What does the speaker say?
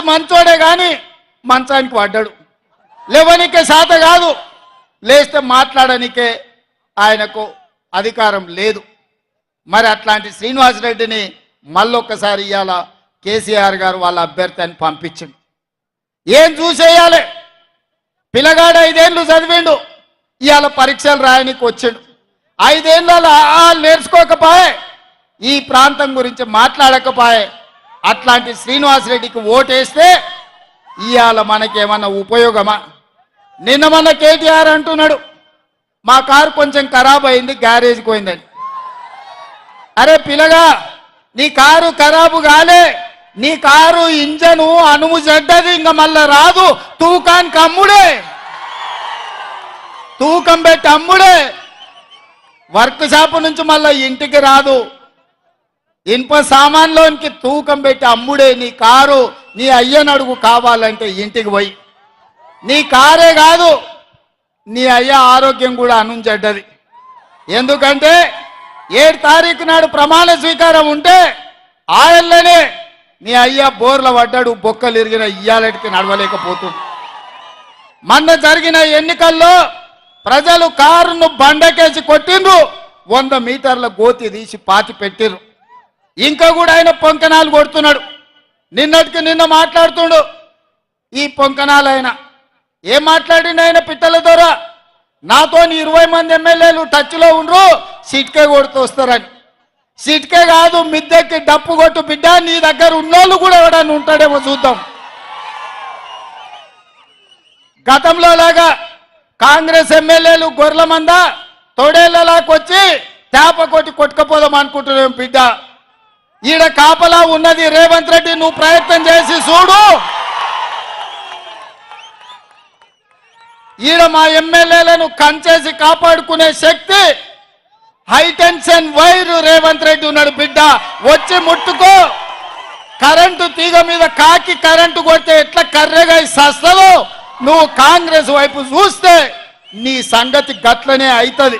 మంచోడే కానీ మంచానికి పడ్డాడు. లేవనికే శాత కాదు, లేస్తే మాట్లాడనికే ఆయనకు అధికారం లేదు. మరి అట్లాంటి శ్రీనివాసరెడ్డిని మళ్ళొక్కసారి ఇవాళ కేసీఆర్ గారు వాళ్ళ అభ్యర్థి అని పంపించిండు. ఏం చూసేయాలి? పిల్లగాడు 5 ఏళ్ళు చదివిండు, ఇవాళ పరీక్షలు రాయనికి వచ్చిండు. 5 ఏళ్ళలో నేర్చుకోకపోయే, ఈ ప్రాంతం గురించి మాట్లాడకపోయే. అట్లాంటి శ్రీనివాసరెడ్డికి ఓటేస్తే ఇవాళ మనకేమన్నా ఉపయోగమా? నిన్న మన కేటీఆర్ అంటున్నాడు మా కారు కొంచెం ఖరాబ్ అయింది, గ్యారేజ్కి పోయిందని. అరే పిల్లగా, నీ కారు ఖరాబు కాలే, నీ కారు ఇంజను అనుము చెడ్డది, ఇంకా మళ్ళా రాదు. తూకానికి అమ్ముడే, తూకం పెట్టి అమ్ముడే. వర్క్ షాప్ నుంచి మళ్ళా ఇంటికి రాదు. ఇనుప సామాన్లోనికి తూకం పెట్టి అమ్ముడే. నీ కారు నీ అయ్యనడుగు కావాలంటే ఇంటికి పోయి. నీ కారే కాదు, నీ అయ్య ఆరోగ్యం కూడా అనుంచెడ్డది. ఎందుకంటే 7 తారీఖు నాడు ప్రమాణ స్వీకారం ఉంటే ఆయనలోనే నీ అయ్య బోర్ల పడ్డాడు, బొక్కలు ఇరిగిన ఇయ్యాలటికి నడవలేకపోతుంది. మొన్న జరిగిన ఎన్నికల్లో ప్రజలు కారును బండకేసి కొట్టిండ్రు, 100 మీటర్ల గోతి తీసి పాతి పెట్టిర్రు. ఇంకా కూడా ఆయన పొంకనాలు కొడుతున్నాడు. నిన్నటికి నిన్న మాట్లాడుతుండు ఈ పొంకనాలు. ఆయన ఏం మాట్లాడిండు? ఆయన పిట్టల ద్వారా నాతో 20 మంది ఎమ్మెల్యేలు టచ్లో ఉండ్రు, సిట్కే కొడుతూ వస్తారని. సిట్కే కాదు, మిద్దెక్కి డప్పు కొట్టు బిడ్డ, నీ దగ్గర ఉన్నోళ్ళు కూడా ఎవడని ఉంటాడేమో చూద్దాం. గతంలో లాగా కాంగ్రెస్ ఎమ్మెల్యేలు గొర్రెల మంద తొడేళ్లలాకొచ్చి తేప కొట్టి కొట్టుకపోదాం అనుకుంటున్నాం బిడ్డ. ఈడ కాపలా ఉన్నది రేవంత్ రెడ్డి, నువ్వు ప్రయత్నం చేసి చూడు. ఈడ మా ఎమ్మెల్యేలను కంచేసి కాపాడుకునే శక్తి హైటెన్షన్ వైర్ రేవంత్ రెడ్డి ఉన్నాడు బిడ్డ. వచ్చి ముట్టుకో. కరెంటు తీగ మీద కాకి కరెంటు కొడితే ఎట్లా కర్రెగా సస్తదో, నువ్వు కాంగ్రెస్ వైపు చూస్తే నీ సంగతి గట్లనే అవుతుంది.